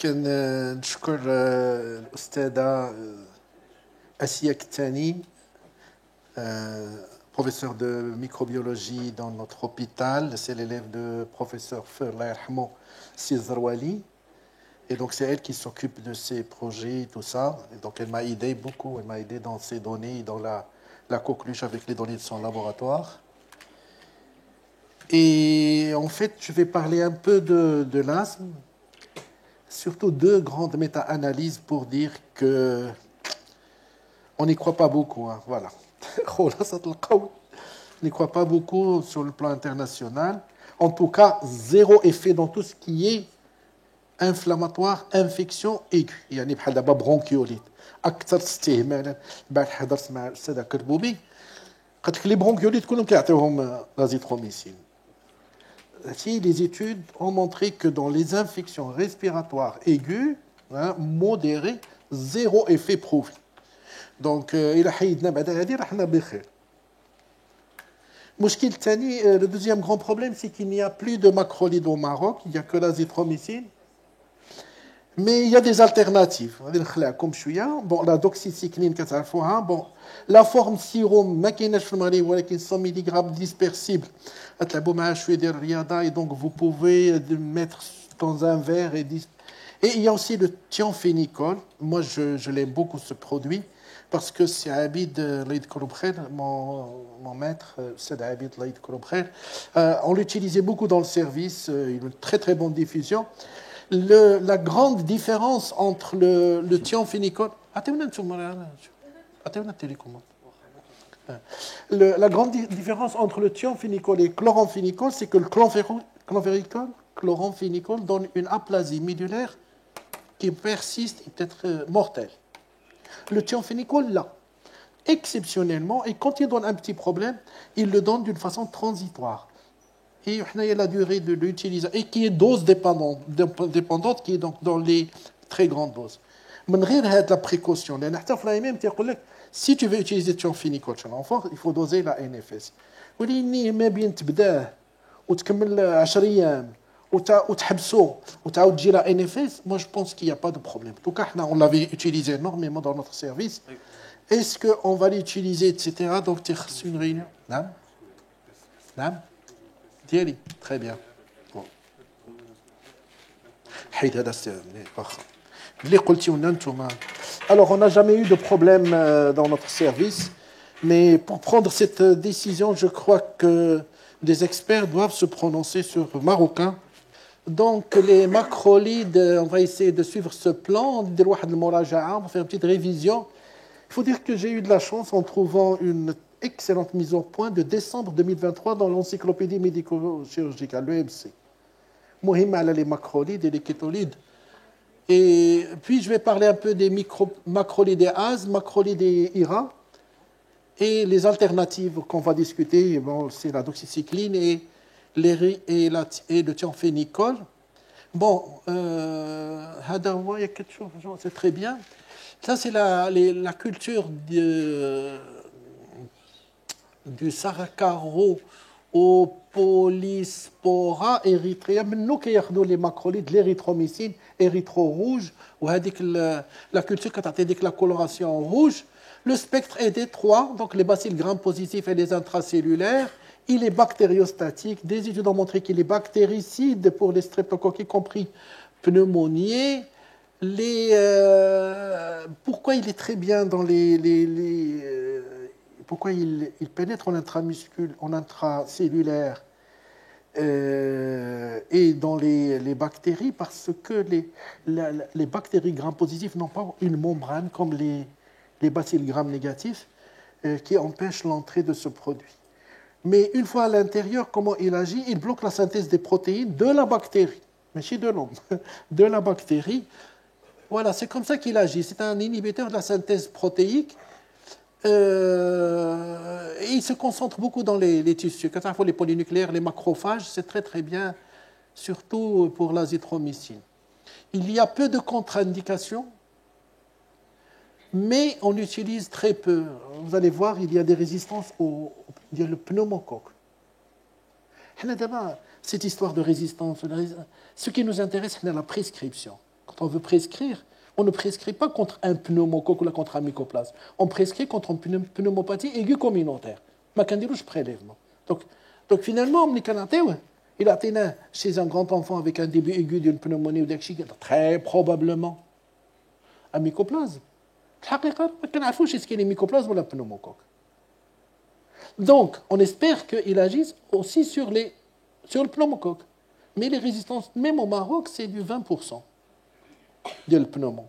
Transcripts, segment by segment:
كنشكر الأستاذة أسيا كتاني, professeur de microbiologie dans notre hôpital. C'est l'élève de professeur Allah yarhamou Sizarwali. Et donc, c'est elle qui s'occupe de ces projets et tout ça. Et donc, elle m'a aidé beaucoup. Elle m'a aidé dans ces données, dans la coqueluche avec les données de son laboratoire. Et en fait, je vais parler un peu de l'asthme. Surtout deux grandes méta-analyses pour dire que on n'y croit pas beaucoup. Hein, voilà. On n'y croit pas beaucoup sur le plan international. En tout cas, zéro effet dans tout ce qui est inflammatoire, infection aiguë. يعني بحال دابا برونكيوليت اكثر استعمالا. بعد حضرت مع الاستاذه كربوبي قالت لك لي برونكيوليت كلهم كيعطيوهم لازيتروميسين. Les études ont montré que dans les infections respiratoires aiguës, hein, modérées, zéro effet prouvé. Donc, إلى حيدنا بعد هذه راحنا بخير. المشكل الثاني, le deuxième grand problème, c'est qu'il n'y a plus de macrolide au Maroc, il n'y a que l'azithromycine. Mais il y a des alternatives. Bon, la doxycycline, bon, la forme sérum, ما كايناش في المغرب ولكن 100 mg dispersible. Et donc vous pouvez mettre dans un verre et il y a aussi le thiamphénicol. Moi je l'aime beaucoup ce produit parce que c'est Abid Laïd Kouroubkhel, mon maître, c'est Abid Laïd Kouroubkhel. On l'utilisait beaucoup dans le service, une très très bonne diffusion. La grande différence entre le thiamphénicol, la grande différence entre le thiamphénicol et le chloramphénicol, c'est que le chloramphénicol donne une aplasie médulaire qui persiste et peut être mortelle. Le thiamphénicol, là, exceptionnellement, et quand il donne un petit problème, il le donne d'une façon transitoire. Et il y a la durée de l'utilisation, et qui est dose dépendante, qui est donc dans les très grandes doses. من غير هذه la précaution, لأن حتى في الأيام تيقول لك si tu veux utiliser thiamphénicol chez l'enfant, il faut doser la NFS. ولكن ما بين تبداه وتكمل 10 أيام وتحبسه وتعاود تجي la NFS, moi je pense qu'il n'y a pas de problème. En tout cas, on l'avait utilisé énormément dans notre service. Est-ce qu'on va l'utiliser, etc. Donc, tu as une réunion. Non? Non? ديالي très bien. Bon. حيد هذا واخا اللي قلتيو لنا نتوما. Alors on n'a jamais eu de problème dans notre service, mais pour prendre cette décision, je crois que des experts doivent se prononcer sur le marocain. Donc les macrolides, on va essayer de suivre ce plan, ندير واحد المراجعة, on va faire une petite révision. Il faut dire que j'ai eu de la chance en trouvant une excellente mise au point de décembre 2023 dans l'encyclopédie médico-chirurgicale, l'EMC. مهمة على les macrolides et les kétolides. Et puis je vais parler un peu des macrolidéases, macrolidéira, et les alternatives qu'on va discuter, bon, c'est la doxycycline et le thiamphénicol. Bon, il y a quelque chose, c'est très bien. Ça, c'est la culture du Saracaro au polyspora érythréa. Nous qui avons les macrolides, l'érythromycine, érythro-rouge, ou la culture qui a la coloration rouge. Le spectre est d'étroit, donc les bacilles gram-positifs et les intracellulaires. Il est bactériostatique. Des études ont montré qu'il est bactéricide pour les streptocoques, y compris pneumoniae. Pourquoi il est très bien dans pourquoi il pénètre en intracellulaire et dans les bactéries? Parce que les bactéries gram-positifs n'ont pas une membrane comme les bacilles gram-négatifs qui empêchent l'entrée de ce produit. Mais une fois à l'intérieur, comment il agit? Il bloque la synthèse des protéines de la bactérie, mais chez de l'homme, de la bactérie. Voilà, c'est comme ça qu'il agit. C'est un inhibiteur de la synthèse protéique. Et il se concentre beaucoup dans les tissus. Quand il faut les polynucléaires, les macrophages, c'est très très bien, surtout pour l'azithromycine. Il y a peu de contre-indications, mais on utilise très peu. Vous allez voir, il y a des résistances au pneumocoque. Cette histoire de résistance, ce qui nous intéresse, c'est la prescription. quand on veut prescrire, on ne prescrit pas contre un pneumocoque ou contre un mycoplasme. On prescrit contre une pneumopathie aiguë communautaire. ما كنديروش prélèvement. Donc finalement, il a été chez un grand enfant avec un début aigu d'une pneumonie ou très probablement un mycoplasme. الحقيقة ما كنعرفوش est-ce qu'il est mycoplasme ou la pneumocoque. Donc, on espère qu'il agisse aussi sur le pneumocoque. Mais les résistances, même au Maroc, c'est du 20% de le pneumo.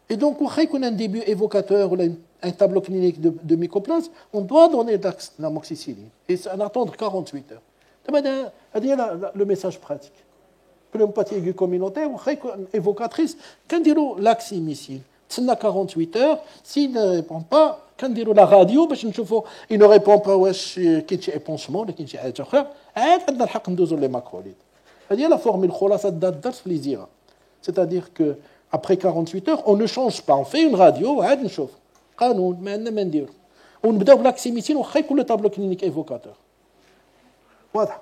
Et donc, quand on a un début évocateur ou un tableau clinique de mycoplasme, on doit donner de l'amoxicilline et attendre 48 heures. C'est le message pratique. Pneumopathie aiguë communautaire, évocatrice, quand on dit l'aximicine, c'est 48 heures, s'il ne répond pas, quand on dit la radio, il ne répond pas, qu'il y a épanchement, qu'il y a un autre, on a le droit de les macrolides. C'est la formule خلاصة دار في ليزيرا. C'est-à-dire que après 48 heures, on ne change pas, on fait une radio, عاد نشوف. قانون ما عندنا ما نديرو. ونبداو بالاكسيميسين وخا يكون تابلو كلينيك ايفوكاتور. واضح.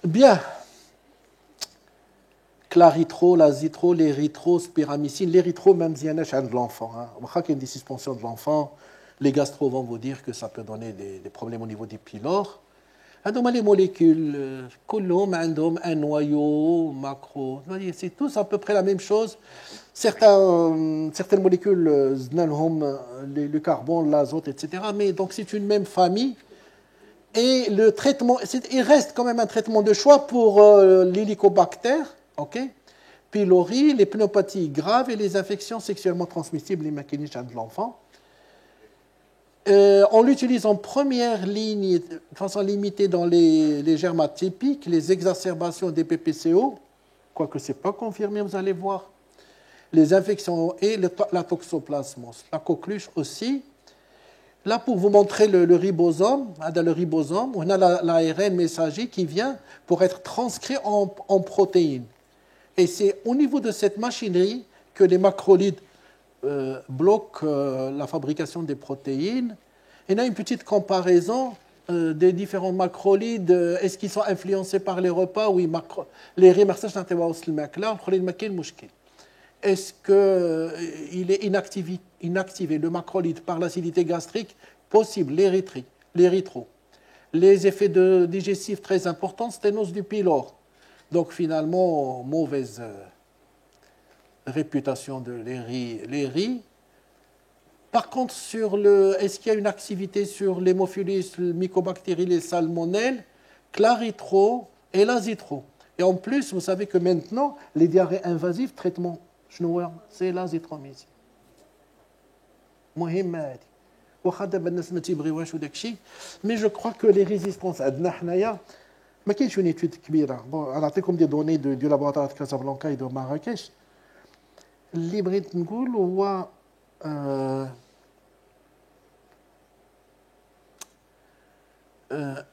Bien. Claritro, l'azitro, l'érythro, spiramycine. L'érythro, même si y a de l'enfant. Il y a des suspensions de l'enfant. Les gastro vont vous dire que ça peut donner des problèmes au niveau des pylores. Les molécules, un noyau, macro. C'est tous à peu près la même chose. Certaines molécules, le carbone, l'azote, etc. Mais donc c'est une même famille. Et le traitement, il reste quand même un traitement de choix pour l'hélicobactère, pylori, les pneumopathies graves et les infections sexuellement transmissibles, les mécanismes de l'enfant. On l'utilise en première ligne, de façon limitée dans les germes atypiques, les exacerbations des PPCO, quoique ce n'est pas confirmé, vous allez voir. Les infections et la toxoplasmose, la coqueluche aussi. Là, pour vous montrer le ribosome, on a l'ARN messager qui vient pour être transcrit en protéines. Et c'est au niveau de cette machinerie que les macrolides bloquent la fabrication des protéines. Il y a une petite comparaison des différents macrolides. Est-ce qu'ils sont influencés par les repas? Oui, les remerciages est-ce qu'il est inactivé, le macrolide, par l'acidité gastrique? Possible, l'érythro. Les effets digestifs très importants, sténose du pylore. Donc finalement, mauvaise réputation de l'ERI. Par contre, est-ce qu'il y a une activité sur l'hémophilus, le mycobactéries, les salmonelles, claritro et l'azitro? Et en plus, vous savez que maintenant, les diarrhées invasives, traitement c'est l'azithromycine. مهم هذه. واخا دابا الناس ما تيبغيوهاش وداك الشيء، مي جو كخوا كو لي ريزيستونس عندنا حنايا ما كاينش اون ايتود كبيره. بون نعطيكم دي دوني دو لابوراتوار كازابلانكا اي دو مراكش. اللي بغيت نقول هو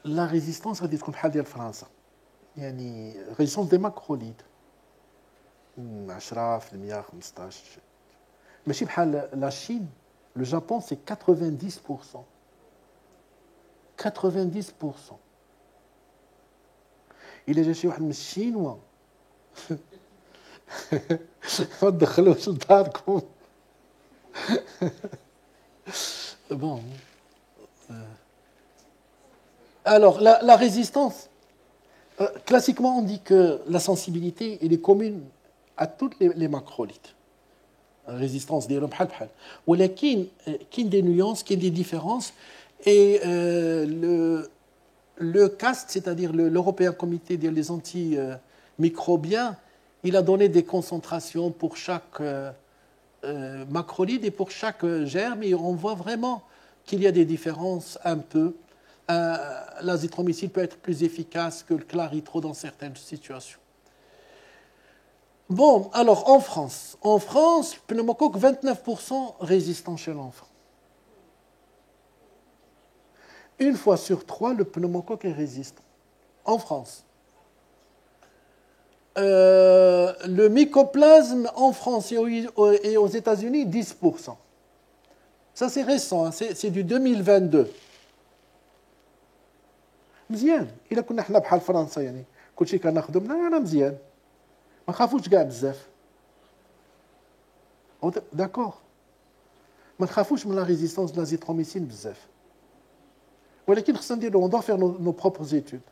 لا ريزيستونس غادي تكون بحال ديال فرنسا، يعني ريزيستونس دي ماكروليد 10% 15%. ماشي بحال لا Chine, le Japon c'est 90%. 90%. إلا جا شي واحد من الشينوا ما تدخلوش لداركم. Bon. Alors, la résistance, classiquement, on dit que la sensibilité elle est commune à toutes les macrolides. Résistance ديالهم بحال بحال. ولكن كاين des nuances, كاين des différences. Et le CAST, c'est-à-dire l'Européen Comité des antimicrobiens, il a donné des concentrations pour chaque macrolide et pour chaque germe, et on voit vraiment qu'il y a des différences un peu. L'azithromycine peut être plus efficace que le claritro dans certaines situations. Bon, alors en France, pneumocoque 29% résistant chez l'enfant. Une fois sur 3, le pneumocoque est résistant. En France. Le mycoplasme en France et aux États-Unis, 10%. Ça, c'est récent, hein, c'est du 2022. مزيان إلا كنا حنا بحال فرنسا يعني كلشي كناخذو انا مزيان ما خافوش كاع بزاف داكور ما نخافوش من لا ريزيستانس de l'azithromycine بزاف ولكن خصنا نديرو on doit faire nos propres études.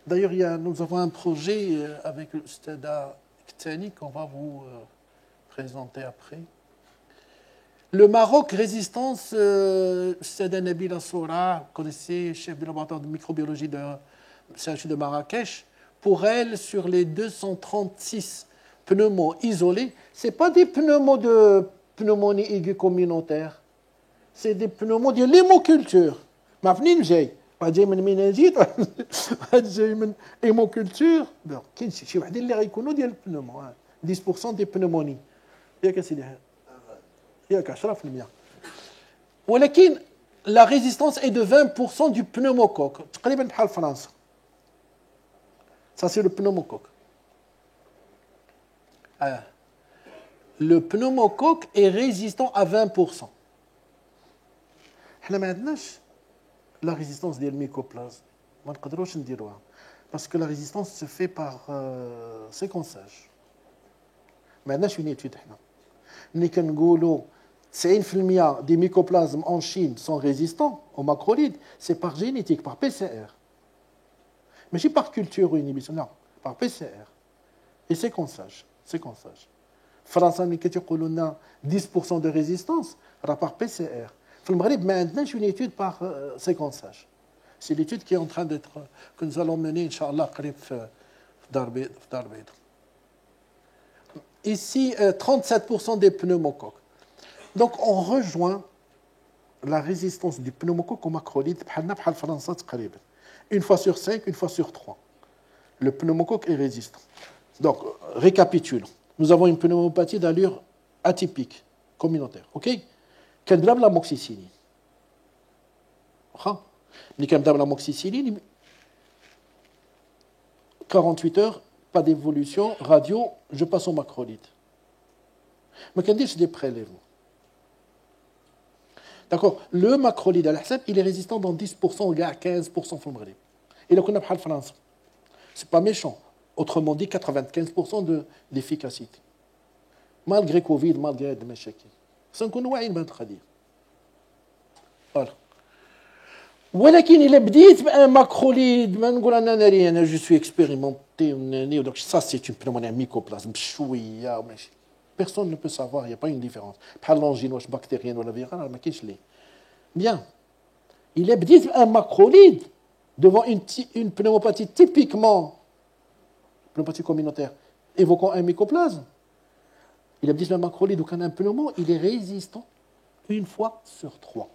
D'ailleurs, nous avons un projet avec le Stada Ktani qu'on va vous présenter après. Le Maroc, résistance, Stada Nabil Assoura, vous connaissez, chef de laboratoire de microbiologie de CHU de Marrakech. Pour elle, sur les 236 pneumos isolés, ce n'est pas des pneumos de pneumonie aiguë communautaire, c'est des pneumos de l'hémoculture. ما فنين جاي واحد جاي من مناجيت واحد جاي من هيموكولتور كاين شي وحدين اللي غيكونوا ديال البنومو 10% دي بنوموني ياك اسيدي ياك 10% ولكن لا ريزيستانس اي دو 20% du pneumocoque تقريبا بحال فرنسا ça c'est le pneumocoque le pneumocoque est résistant à 20%. حنا ما عندناش la résistance ديال الميكوبلازم ما نقدروش نديروها parce que la résistance se fait par séquençage. ما عندناش une étude حنا ملي كنقولوا 90% des mycoplasmes en Chine sont résistants aux macrolides, c'est par génétique, par PCR. ماشي par culture ou inhibition, non, par PCR. Et séquençage. فرنسا ملي كتقولوا لنا 10% de résistance راه par PCR. في المغرب ما عندناش une étude par séquençage. C'est l'étude qui est en train d'être que nous allons mener inchallah قريب في دار بيضاء. Ici 37% des pneumocoques. Donc on rejoint la résistance du pneumocoque au macrolide بحالنا بحال فرنسا تقريبا. Une fois sur 5, une fois sur 3. Le pneumocoque est résistant. Donc récapitulons. Nous avons une pneumopathie d'allure atypique communautaire. OK? كنبدا بالاموكسيسيلين واخا ملي كنبدا بالاموكسيسيلين 48 heures pas d'évolution radio je passe au macrolide ما كنديرش دي prélèvements d'accord le macrolide على حساب il est résistant dans 10% كاع 15% في المغرب الا كنا بحال فرنسا c'est pas méchant autrement dit 95% d'efficacité malgré covid malgré هاد المشاكل سنكونوا واعيين بهذه القضيه فوالا ولكن الا بديت بان ماكروليد ما نقول انا جو سوي اكسبيريمونتي وناني وداك سا سي اون بنومونيا ميكوبلازم بشويه وماشي بيرسون نو بو سافوار يا با اون ديفيرونس بحال لونجين واش بكتيريان ولا فيرال ما كاينش ليه بيان الا بديت بان ماكروليد devant une pneumopathie typiquement pneumopathie communautaire évoquant un mycoplasme. Il a dit que le macrolide ou un pneumo, il est résistant une fois sur 3.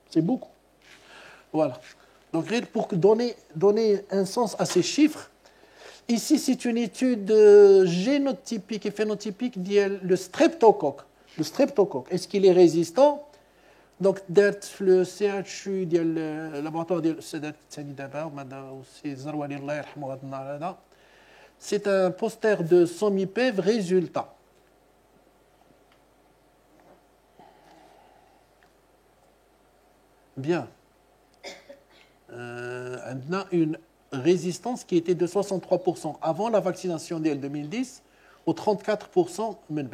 C'est beaucoup. Voilà. Donc, pour donner un sens à ces chiffres, ici, c'est une étude génotypique et phénotypique le streptocoque. Le streptocoque, est-ce qu'il est résistant? Donc, le CHU, le laboratoire de Sadat Tsani Daba, c'est un poster de SOMIPEV résultat. Bien. On a une résistance qui était de 63% avant la vaccination d'elle 2010 ou 34% من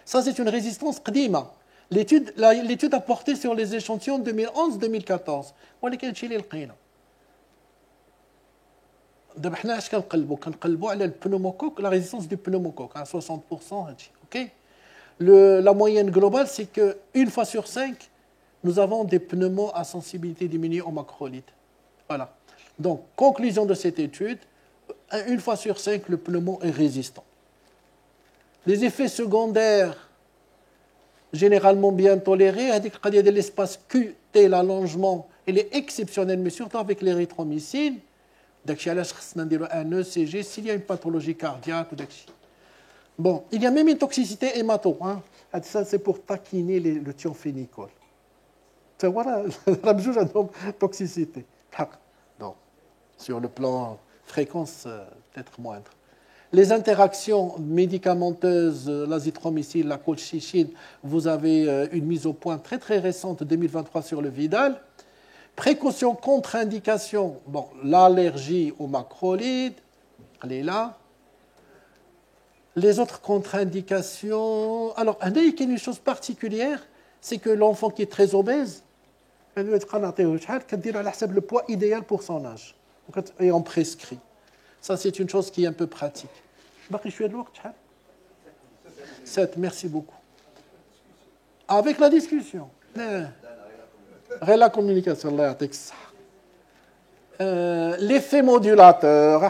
Ça, c'est une résistance قديمة. L'étude a porté sur les échantillons 2011-2014. ولكن شي اللي لقينا. دابا حنا اش كنقلبوا على البنوموكوك la résistance du pneumocoque à 60% هادشي. OK. La moyenne globale c'est que une fois sur 5 nous avons des pneumos à sensibilité diminuée au macrolide. Voilà. Donc, conclusion de cette étude, une fois sur 5, le pneumo est résistant. Les effets secondaires, généralement bien tolérés, avec l'espace QT, l'allongement, il est exceptionnel, mais surtout avec l'érythromycine. Un ECG s'il y a une pathologie cardiaque. Bon, il y a même une toxicité hémato. Hein. Ça, c'est pour taquiner le thiophénicol. Voilà, la bjouge a donc toxicité. Donc, sur le plan fréquence, peut-être moindre. Les interactions médicamenteuses, l'azithromycine, la colchicine, vous avez une mise au point très très récente, 2023, sur le Vidal. Précaution, contre-indication, bon, l'allergie au macrolide, قليلة. Les autres contre-indications. Alors, il y a une chose particulière, c'est que l'enfant qui est très obèse, on lui dit à le poids idéal pour son âge. Et on prescrit. Ça, c'est une chose qui est un peu pratique. 7, merci beaucoup. Avec la discussion. La communication, l'effet modulateur,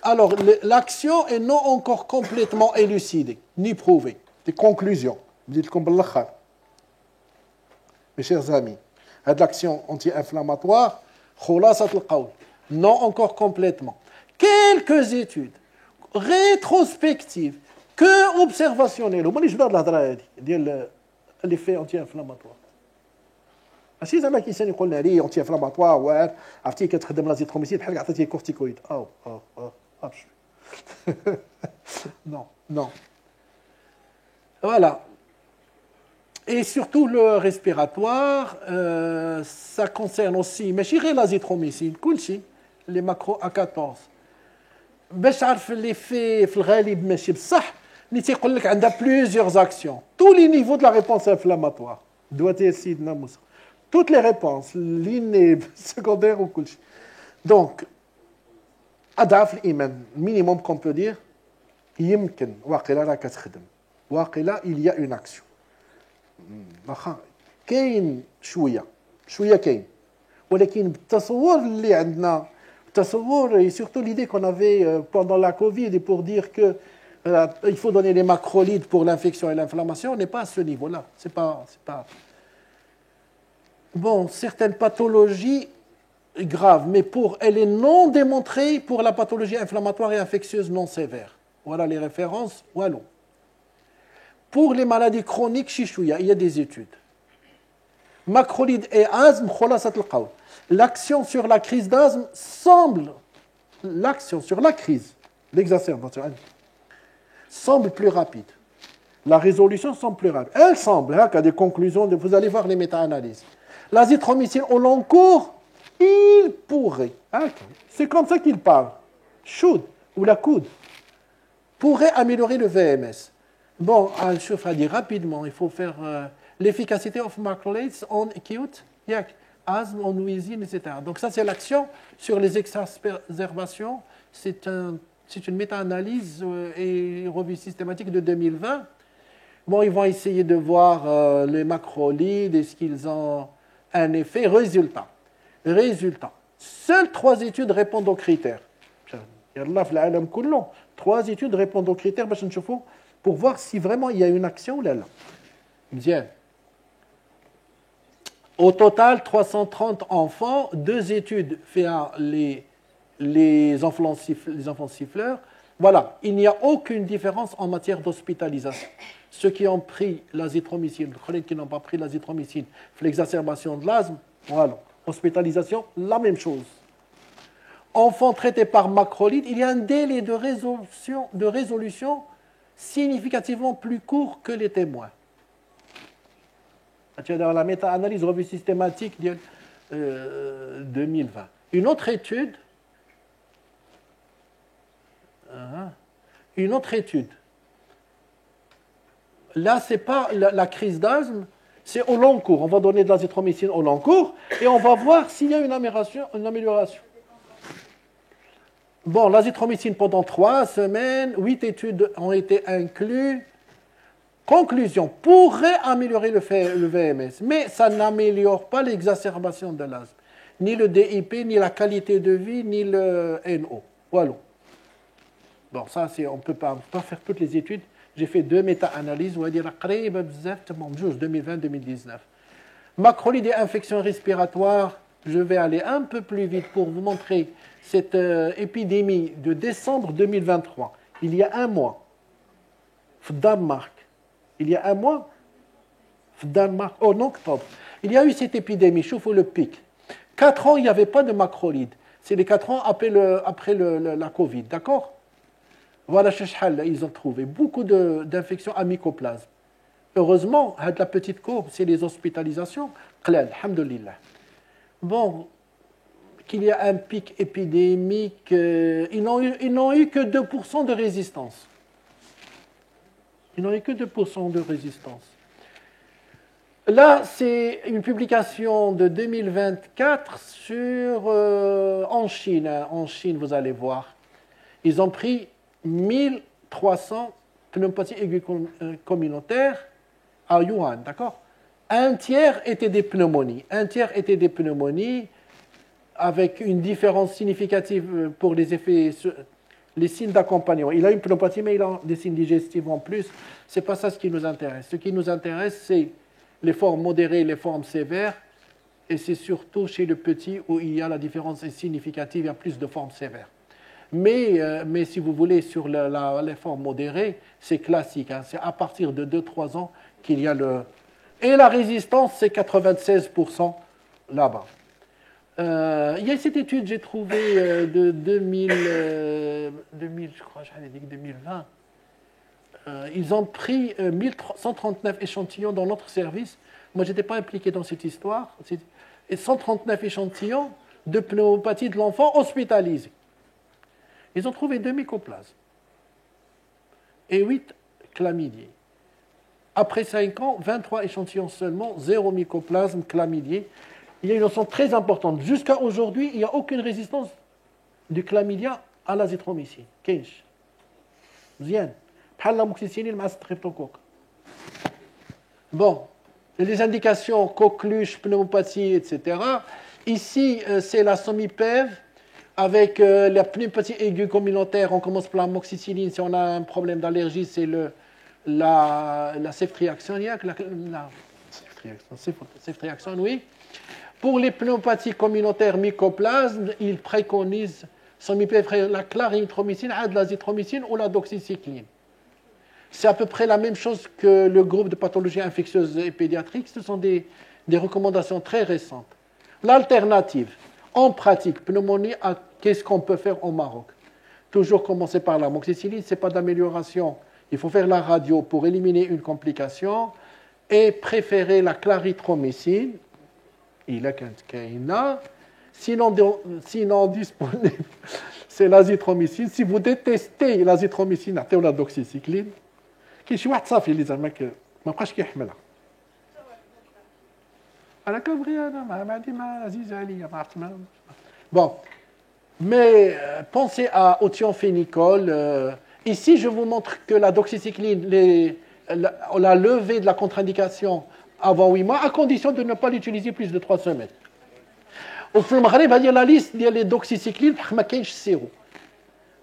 alors l'action est non encore complètement élucidée, ni prouvée. Des conclusions. Mes chers amis, l'action anti-inflammatoire, non encore complètement. Quelques études rétrospectives que observationnelles, l'effet anti-inflammatoire. ماشي زعما كيسان يقول لنا لي انتي انفلاماتوار واعر عرفتي كتخدم لازيتروميسين بحال عطيتيه كورتيكويد non non voilà. Et surtout le respiratoire, ça concerne aussi ماشي غير لازيتروميسين كلشي les macro A14 باش تعرف l'effet في الغالب ماشي بصح اللي تيقول لك عندها plusieurs actions tous les niveaux de la réponse inflammatoire دواتي سيدنا موسى toutes les réponses, linéaires, secondaires ou كل شيء. Donc, أضعف الإيمان, minimum qu'on peut dire, يمكن واقيلا راه كتخدم. واقيلا il y a une action. واخا كاين شوية كاين. ولكن بالتصور اللي عندنا, التصور et surtout l'idée qu'on avait pendant la Covid et pour dire que il faut donner les macrolides pour l'infection et l'inflammation, on n'est pas à ce niveau-là. C'est pas Bon, certaines pathologies graves, mais elle est non démontrée pour la pathologie inflammatoire et infectieuse non sévère. Voilà les références. Voilà. Pour les maladies chroniques, chichouya, il y a des études. Macrolide et asthme, l'action sur la crise d'asthme l'exacerbation, semble plus rapide. La résolution semble plus rapide. Elle semble, qu'il y a des conclusions, vous allez voir les méta-analyses. L'azithromycine au long cours, il pourrait, c'est comme ça qu'il parle, should, ou la coude, pourrait améliorer le VMS. Bon, je vais dire rapidement, il faut faire l'efficacité of macrolides on acute, asthme, on nuisine, etc. Donc ça, c'est l'action sur les exacerbations. C'est une méta-analyse et revue systématique de 2020. Bon, ils vont essayer de voir les macrolides, est-ce qu'ils ont un effet. Résultat. Seules 3 études répondent aux critères. 3 études répondent aux critères pour voir si vraiment il y a une action ou là. Bien. Au total, 330 enfants, 2 études faites les enfants siffleurs. Voilà, il n'y a aucune différence en matière d'hospitalisation. Ceux qui ont pris l'azithromycine, les qui n'ont pas pris l'azithromycine, l'exacerbation de l'asthme, voilà. Hospitalisation, la même chose. Enfants traités par macrolide, il y a un délai de résolution significativement plus court que les témoins. Dans la méta-analyse revue systématique de 2020. Une autre étude, là, ce n'est pas la crise d'asthme, c'est au long cours. On va donner de l'azithromycine au long cours et on va voir s'il y a une amélioration. Bon, l'azithromycine pendant 3 semaines, 8 études ont été incluses. Conclusion, pourrait améliorer le VMS, mais ça n'améliore pas l'exacerbation de l'asthme, ni le DIP, ni la qualité de vie, ni le NO. Voilà. Bon, ça, on ne peut pas faire toutes les études. J'ai fait 2 méta-analyses, on va dire 2020-2019. Macrolide et infection respiratoire, je vais aller un peu plus vite pour vous montrer cette épidémie de décembre 2023. Il y a un mois, au Danemark, en octobre, il y a eu cette épidémie, chauffe le pic. 4 ans, il n'y avait pas de macrolide. C'est les 4 ans après la Covid, d'accord? Voilà, ils ont trouvé beaucoup d'infections à mycoplasme. Heureusement, la petite courbe, c'est les hospitalisations. Alhamdulillah. Bon, qu'il y a un pic épidémique, ils n'ont eu que 2% de résistance. Ils n'ont eu que 2% de résistance. Là, c'est une publication de 2024 en Chine. En Chine, vous allez voir. Ils ont pris 1300 pneumopathies aiguës communautaires à Wuhan, d'accord? Un tiers étaient des pneumonies. Un tiers étaient des pneumonies avec une différence significative pour les effets, les signes d'accompagnement. Il a une pneumopathie, mais il a des signes digestifs en plus. Ce n'est pas ça ce qui nous intéresse. Ce qui nous intéresse, c'est les formes modérées et les formes sévères. Et c'est surtout chez le petit où il y a la différence est significative, il y a plus de formes sévères. Mais si vous voulez, sur les formes modérées, c'est classique. Hein. C'est à partir de 2-3 ans qu'il y a le... Et la résistance, c'est 96% là-bas. Il y a cette étude, j'ai trouvé, de 2000, je crois, j'avais dit 2020. Ils ont pris 1139 échantillons dans notre service. Moi, je n'étais pas impliqué dans cette histoire. Et 139 échantillons de pneumopathie de l'enfant hospitalisé. Ils ont trouvé 2 mycoplasmes et 8 chlamydiés. Après 5 ans, 23 échantillons seulement, 0 mycoplasme, chlamydier. Il y a une notion très importante. Jusqu'à aujourd'hui, il n'y a aucune résistance du chlamydia à l'azithromycine. كاينش. مزيان. بحال l'amoxicilline مع streptocoque. Bon, les indications coqueluche, pneumopathie, etc. Ici, c'est la SOMIPEV avec la pneumopathie aiguë communautaire. On commence par l'amoxicilline. Si on a un problème d'allergie, c'est la ceftriaxone. Ceftriaxone, oui. Pour les pneumopathies communautaires mycoplasmes, ils préconisent la clarithromycine, l'azithromycine ou la doxycycline. C'est à peu près la même chose que le groupe de pathologies infectieuses et pédiatriques. Ce sont des recommandations très récentes. L'alternative, en pratique, pneumonie, qu'est-ce qu'on peut faire au Maroc? Toujours commencer par l'amoxicilline, ce n'est pas d'amélioration. Il faut faire la radio pour éliminer une complication et préférer la clarithromycine. Il a qu'un sinon disponible, c'est l'azithromycine. Si vous détestez l'azithromycine, attendez la doxycycline. كاين شي واحد صافي اللي زعما ما بقاش كيحملها. انا كنبغي انا ما عندي ما عزيزه عليا ما عرفت ما. Bon, mais pensez au thiophénicol. Ici, je vous montre que la doxycycline, la levée de la contre-indication avant 8 mois, à condition de ne pas l'utiliser plus de 3 semaines. وفي المغرب هذه la liste ديال les doxycycline ما كاينش السيرو.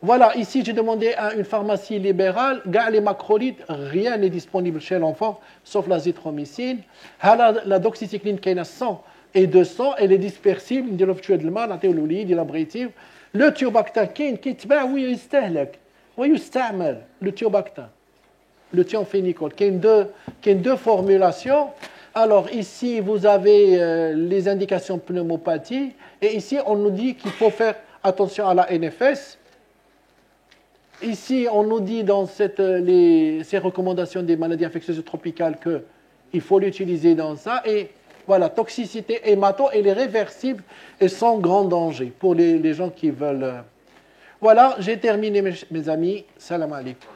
Voilà, ici j'ai demandé à une pharmacie libérale, les macrolides, rien n'est disponible chez l'enfant, sauf l'azithromycine. La doxycycline qui est à 100 et 200, elle est dispersible, le tiobactin qui يتباع ويستهلك ويستعمل le tiobactin, le thiophénicol, qui est deux formulations. Alors ici vous avez les indications pneumopathie et ici on nous dit qu'il faut faire attention à la NFS. Ici, on nous dit dans ces recommandations des maladies infectieuses tropicales qu'il faut l'utiliser dans ça. Et voilà, toxicité hémato, elle est réversible et sans grand danger pour les gens qui veulent. Voilà, j'ai terminé mes amis. Salam alaikum.